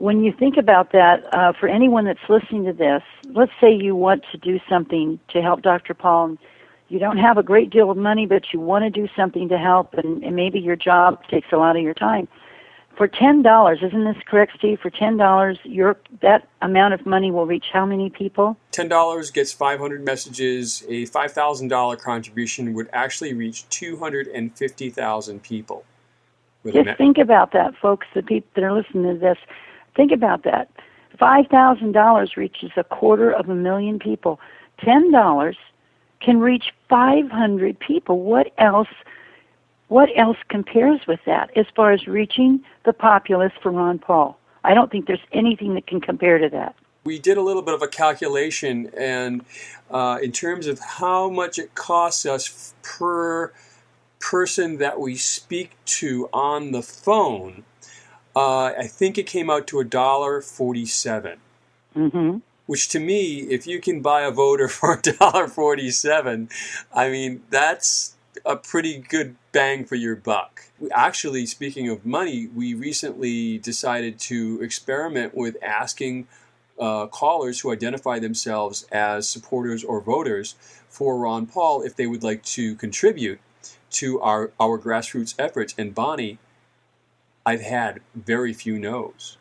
when you think about that, for anyone that's listening to this, let's say you want to do something to help Dr. Paul, and you don't have a great deal of money, but you want to do something to help, and maybe your job takes a lot of your time. For $10, isn't this correct, Steve? For $10, that amount of money will reach how many people? $10 gets 500 messages. A $5,000 contribution would actually reach 250,000 people. Just think about that, folks, the people that are listening to this. Think about that. $5,000 reaches 250,000 people. $10 can reach 500 people. What else compares with that as far as reaching the populace for Ron Paul? I don't think there's anything that can compare to that. We did a little bit of a calculation, and in terms of how much it costs us per person that we speak to on the phone, I think it came out to $1.47. Mm-hmm. Which to me, if you can buy a voter for $1.47, I mean, that's a pretty good bang for your buck. Actually, speaking of money, we recently decided to experiment with asking callers who identify themselves as supporters or voters for Ron Paul if they would like to contribute to our grassroots efforts. And Bonnie, I've had very few no's.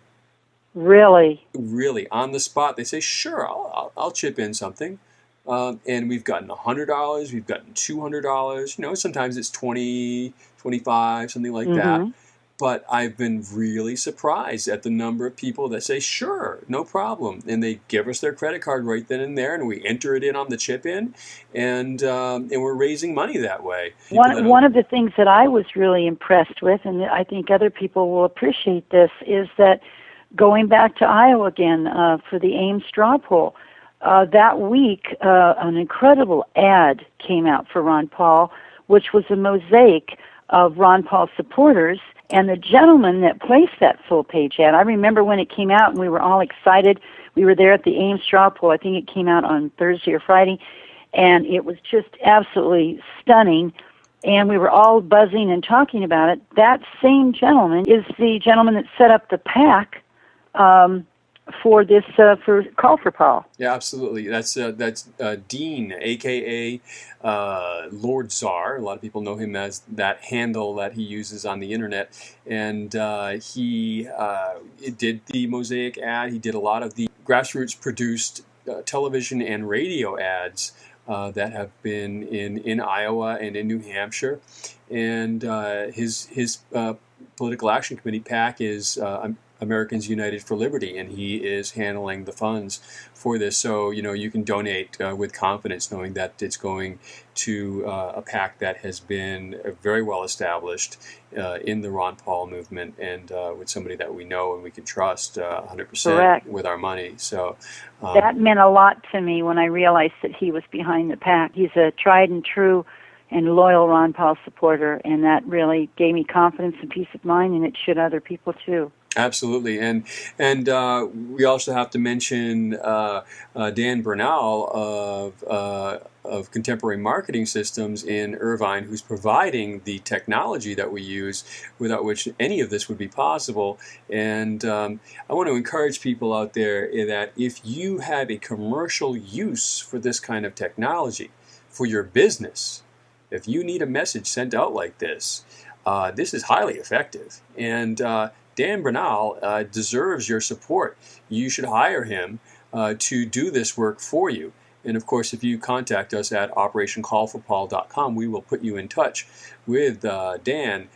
Really? Really, on the spot, they say, sure, I'll chip in something. And we've gotten $100, we've gotten $200, sometimes it's $20, $25, something like that. But I've been really surprised at the number of people that say, sure, no problem. And they give us their credit card right then and there, and we enter it in on the chip-in, and we're raising money that way. One of the things that I was really impressed with, and I think other people will appreciate this, is that going back to Iowa again for the Ames straw poll, that week an incredible ad came out for Ron Paul, which was a mosaic of Ron Paul supporters. And the gentleman that placed that full-page ad, I remember when it came out and we were all excited. We were there at the Ames straw poll. I think it came out on Thursday or Friday. And it was just absolutely stunning. And we were all buzzing and talking about it. That same gentleman is the gentleman that set up the PAC for this for Call4Paul. Yeah, absolutely. That's Dean, a.k.a. Lord Czar. A lot of people know him as that handle that he uses on the internet. And he did the Mosaic ad. He did a lot of the grassroots-produced television and radio ads that have been in Iowa and in New Hampshire. And his political action committee, PAC, is Americans United for Liberty, and he is handling the funds for this. So, you can donate with confidence knowing that it's going to a PAC that has been very well established in the Ron Paul movement, and with somebody that we know and we can trust 100% Correct. With our money. So that meant a lot to me when I realized that he was behind the PAC. He's a tried and true and loyal Ron Paul supporter, and that really gave me confidence and peace of mind, and it should other people too. Absolutely, and we also have to mention Dan Bernal of Contemporary Marketing Systems in Irvine, who's providing the technology that we use, without which any of this would be possible. And I want to encourage people out there that if you have a commercial use for this kind of technology for your business, if you need a message sent out like this, this is highly effective. And Dan Bernal deserves your support. You should hire him to do this work for you. And of course, if you contact us at operationcall4paul.com, we will put you in touch with Dan.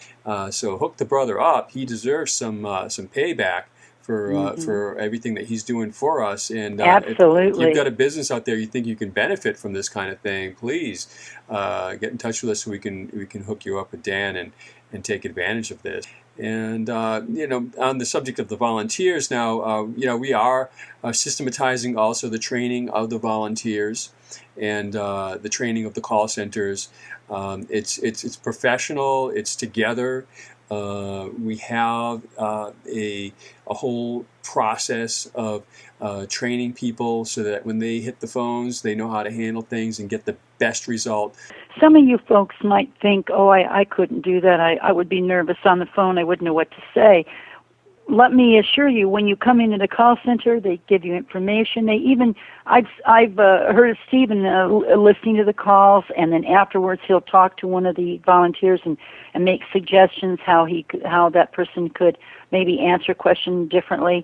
So hook the brother up. He deserves some payback for everything that he's doing for us. And absolutely, if you've got a business out there you think you can benefit from this kind of thing, please get in touch with us so we can hook you up with Dan and take advantage of this. And on the subject of the volunteers now, we are systematizing also the training of the volunteers and the training of the call centers. It's professional. It's together. We have a whole process of training people so that when they hit the phones, they know how to handle things and get the best result. Some of you folks might think, I couldn't do that. I would be nervous on the phone. I wouldn't know what to say. let me assure you, when you come into the call center, they give you information. They even, I've heard of Stephen listening to the calls, and then afterwards he'll talk to one of the volunteers and make suggestions how that person could maybe answer a question differently.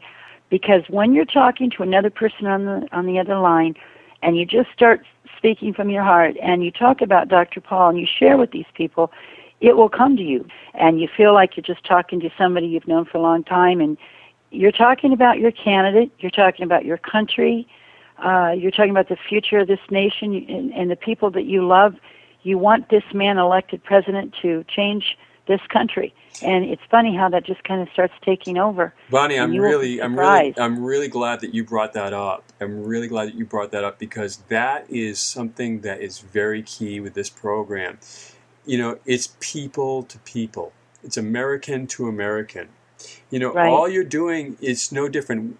Because when you're talking to another person on the other line, and you just start speaking from your heart, and you talk about Dr. Paul, and you share with these people, it will come to you, and you feel like you're just talking to somebody you've known for a long time, and you're talking about your candidate, you're talking about your country, you're talking about the future of this nation and the people that you love. You want this man elected president to change this country, and it's funny how that just kind of starts taking over. Bonnie, I'm really glad that you brought that up. I'm really glad that you brought that up, because that is something that is very key with this program. You know, it's people to people. It's American to American. You know, right. All you're doing is no different.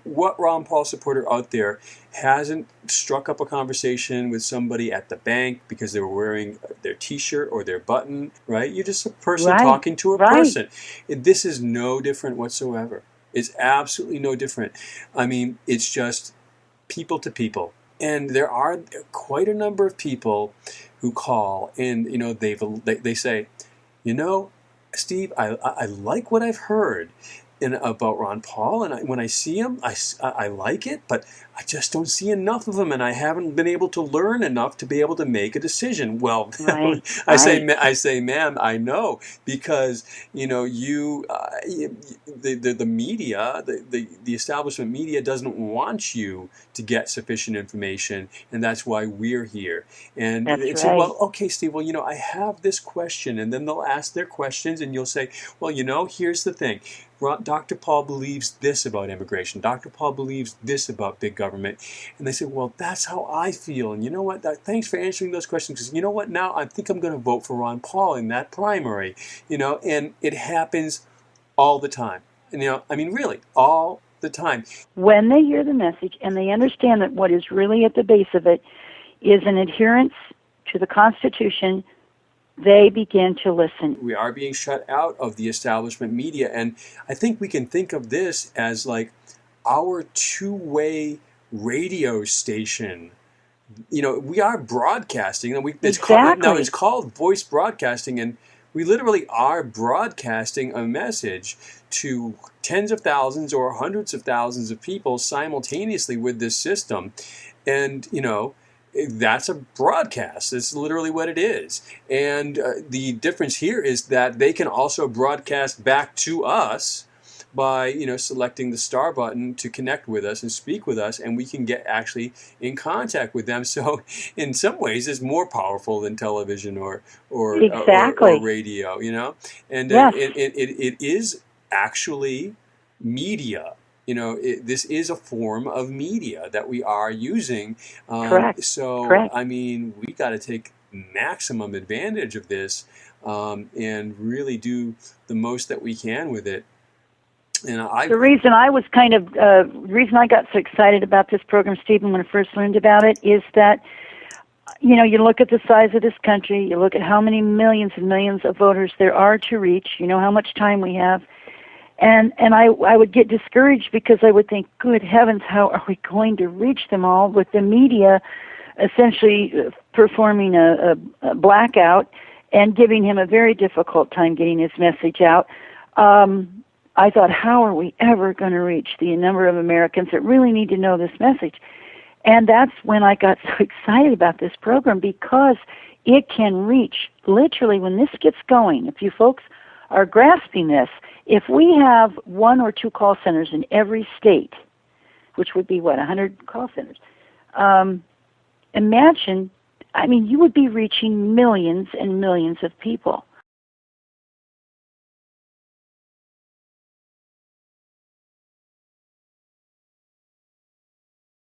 What Ron Paul supporter out there hasn't struck up a conversation with somebody at the bank because they were wearing their T-shirt or their button, right? You're just a person talking to a person. This is no different whatsoever. It's absolutely no different. I mean, it's just people to people. And there are quite a number of people who call, and you know, they say, you know, Steve, I like what I've heard about Ron Paul, and when I see him, I like it, but I just don't see enough of him, and I haven't been able to learn enough to be able to make a decision. Well, I say, ma'am, I know, because you know the media, the establishment media doesn't want you to get sufficient information, and that's why we're here. And that's say, well, okay, Steve, well, you know, I have this question, and then they'll ask their questions, and you'll say, well, you know, here's the thing. Dr. Paul believes this about immigration. Dr. Paul believes this about big government. And they say, well, that's how I feel. And you know what? Thanks for answering those questions. Because you know what? Now I think I'm going to vote for Ron Paul in that primary. You know, and it happens all the time. And, you know, I mean, really, all the time. When they hear the message and they understand that what is really at the base of it is an adherence to the Constitution, they begin to listen. We are being shut out of the establishment media, and I think we can think of this as like our two-way radio station. You know, we are broadcasting, and it's called voice broadcasting, and we literally are broadcasting a message to tens of thousands or hundreds of thousands of people simultaneously with this system, and you know, that's a broadcast. It's literally what it is. And the difference here is that they can also broadcast back to us by, you know, selecting the star button to connect with us and speak with us, and we can get actually in contact with them. So in some ways it's more powerful than television or radio, you know. And yes. It is actually media. You know, this is a form of media that we are using. Correct. So, Correct. I mean, we got to take maximum advantage of this and really do the most that we can with it. And the reason I was reason I got so excited about this program, Stephen, when I first learned about it, is that, you know, you look at the size of this country, you look at how many millions and millions of voters there are to reach, you know how much time we have. And I would get discouraged because I would think, good heavens, how are we going to reach them all with the media essentially performing a blackout and giving him a very difficult time getting his message out. I thought, how are we ever going to reach the number of Americans that really need to know this message? And that's when I got so excited about this program, because it can reach, literally, when this gets going, if you folks are grasping this, if we have 1 or 2 call centers in every state, which would be, 100 call centers, imagine, I mean, you would be reaching millions and millions of people.